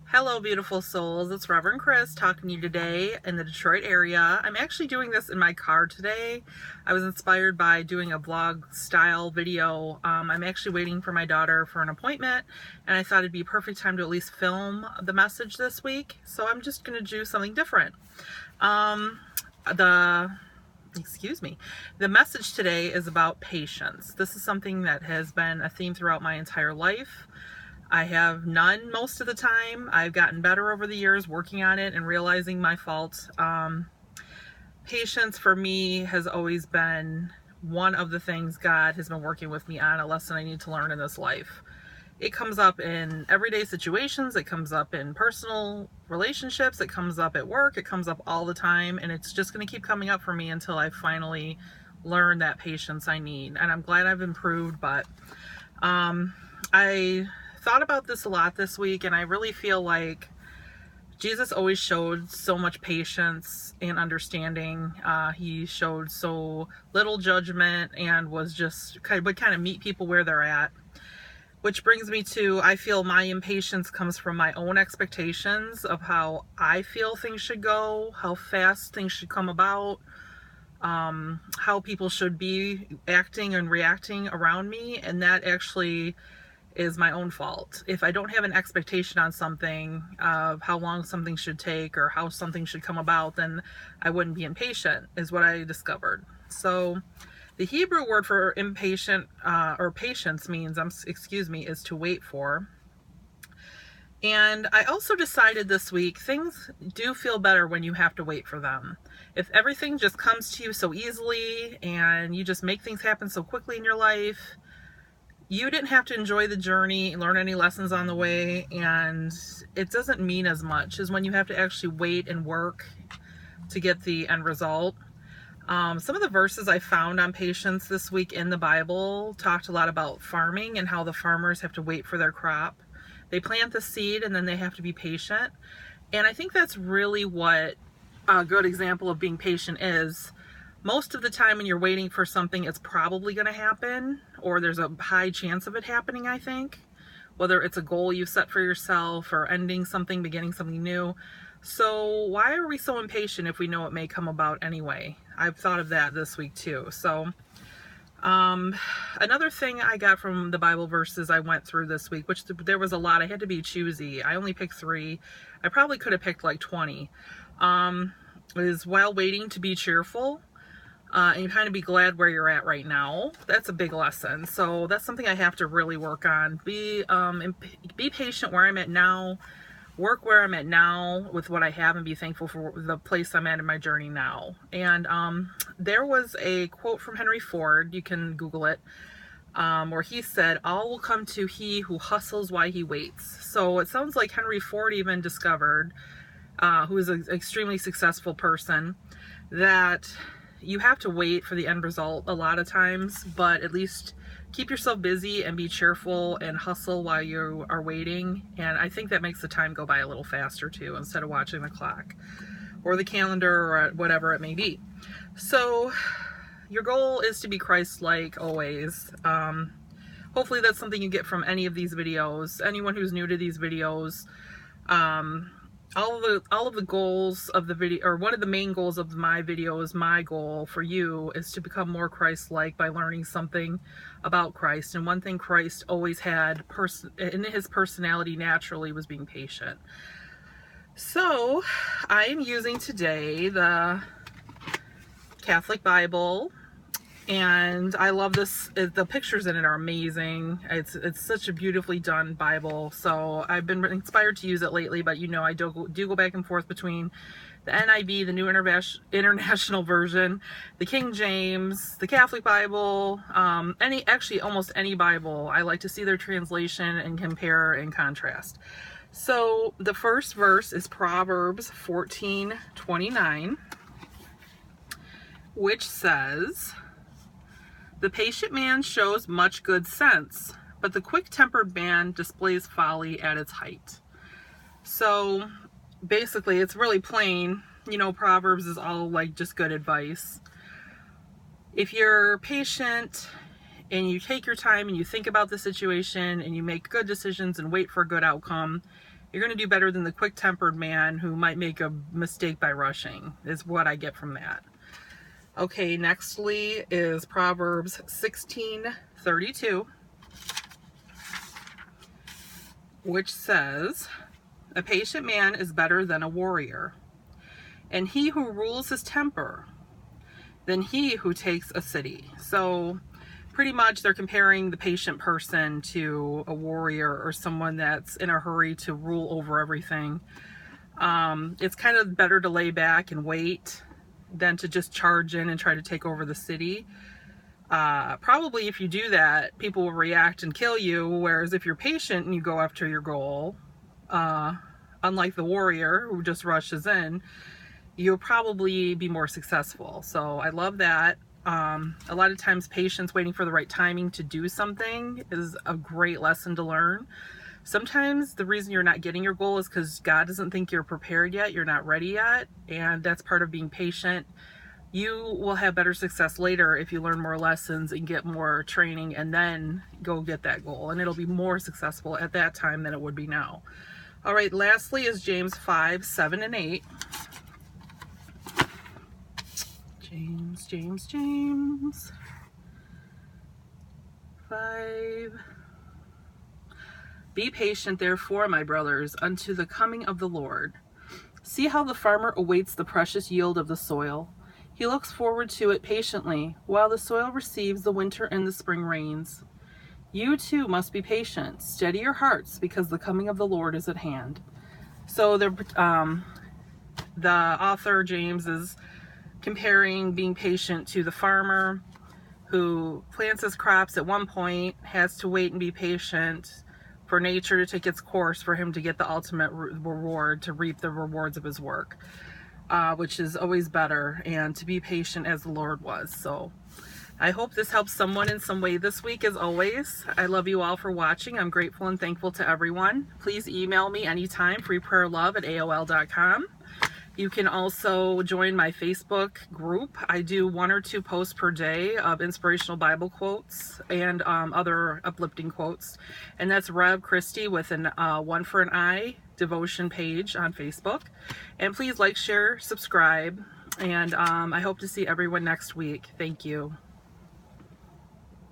Hello, beautiful souls. It's Rev Kr1s talking to you today in the Detroit area. I'm actually doing this in my car today. I was inspired by doing a vlog style video. I'm actually waiting for my daughter for an appointment, and I thought it'd be a perfect time to at least film the message this week. So I'm just going to do something different. The message today is about patience. This is something that has been a theme throughout my entire life. I have none most of the time. I've gotten better over the years working on it and realizing my faults. Patience for me has always been one of the things God has been working with me on, a lesson I need to learn in this life. It comes up in everyday situations, it comes up in personal relationships, it comes up at work, it comes up all the time, and it's just going to keep coming up for me until I finally learn that patience I need. And I'm glad I've improved, but I thought about this a lot this week, and I really feel like Jesus always showed so much patience and understanding. He showed so little judgment and would kind of meet people where they're at. Which brings me to, I feel my impatience comes from my own expectations of how I feel things should go, how fast things should come about, how people should be acting and reacting around me, and that actually is my own fault. If I don't have an expectation on something of how long something should take or how something should come about, then I wouldn't be impatient, is what I discovered. So the Hebrew word for impatient or patience means, is to wait for. And I also decided this week, things do feel better when you have to wait for them. If everything just comes to you so easily and you just make things happen so quickly in your life, you didn't have to enjoy the journey, learn any lessons on the way, and it doesn't mean as much as when you have to actually wait and work to get the end result. Some of the verses I found on patience this week in the Bible talked a lot about farming and how the farmers have to wait for their crop. They plant the seed and then they have to be patient. And I think that's really what a good example of being patient is. Most of the time when you're waiting for something, it's probably going to happen, or there's a high chance of it happening, I think. Whether it's a goal you set for yourself or ending something, beginning something new. So why are we so impatient if we know it may come about anyway? I've thought of that this week too. So another thing I got from the Bible verses I went through this week, which there was a lot, I had to be choosy. I only picked 3. I probably could have picked like 20. Is while waiting to be cheerful. And you kind of be glad where you're at right now. That's a big lesson. So that's something I have to really work on. Be patient where I'm at now. Work where I'm at now with what I have, and be thankful for the place I'm at in my journey now. And there was a quote from Henry Ford, you can Google it, where he said, "All will come to he who hustles while he waits." So it sounds like Henry Ford even discovered, who is an extremely successful person, that you have to wait for the end result a lot of times, but at least keep yourself busy and be cheerful and hustle while you are waiting. And I think that makes the time go by a little faster too, instead of watching the clock or the calendar or whatever it may be. So your goal is to be Christ-like always. Hopefully that's something you get from any of these videos. Anyone who's new to these videos, all of the goals of the video, or one of the main goals of my videos, my goal for you is to become more Christ-like by learning something about Christ. And one thing Christ always had in his personality naturally was being patient. So I am using today the Catholic Bible, and I love this. The pictures in it are amazing. It's such a beautifully done Bible. So I've been inspired to use it lately, but you know, I do go back and forth between the NIV, the New International Version, the King James, the Catholic Bible, almost any Bible. I like to see their translation and compare and contrast. So the first verse is Proverbs 14:29, which says, "The patient man shows much good sense, but the quick-tempered man displays folly at its height." So basically, it's really plain. You know, Proverbs is all like just good advice. If you're patient and you take your time and you think about the situation and you make good decisions and wait for a good outcome, You're going to do better than the quick-tempered man who might make a mistake by rushing, is what I get from that. Okay, nextly is Proverbs 16:32, which says, "A patient man is better than a warrior, and he who rules his temper than he who takes a city." So pretty much they're comparing the patient person to a warrior or someone that's in a hurry to rule over everything. It's kind of better to lay back and wait than to just charge in and try to take over the city. Probably if you do that, people will react and kill you, whereas if you're patient and you go after your goal, unlike the warrior who just rushes in, you'll probably be more successful. So I love that. A lot of times patience, waiting for the right timing to do something, is a great lesson to learn. Sometimes the reason you're not getting your goal is because God doesn't think you're prepared yet, you're not ready yet, and that's part of being patient. You will have better success later if you learn more lessons and get more training and then go get that goal, and it'll be more successful at that time than it would be now. All right, lastly is James 5:7 and 8. James 5. "Be patient, therefore, my brothers, unto the coming of the Lord. See how the farmer awaits the precious yield of the soil. He looks forward to it patiently, while the soil receives the winter and the spring rains. You too must be patient. Steady your hearts, because the coming of the Lord is at hand." So the author, James, is comparing being patient to the farmer who plants his crops at one point, has to wait and be patient for nature to take its course for him to get the ultimate reward, to reap the rewards of his work, which is always better, and to be patient as the Lord was. So I hope this helps someone in some way this week. As always, I love you all for watching. I'm grateful and thankful to everyone. Please email me anytime, freeprayerlove@aol.com. You can also join my Facebook group. I do 1 or 2 posts per day of inspirational Bible quotes and other uplifting quotes. And that's Rev Kr1s with an One for an Eye devotion page on Facebook. And please like, share, subscribe. And I hope to see everyone next week. Thank you.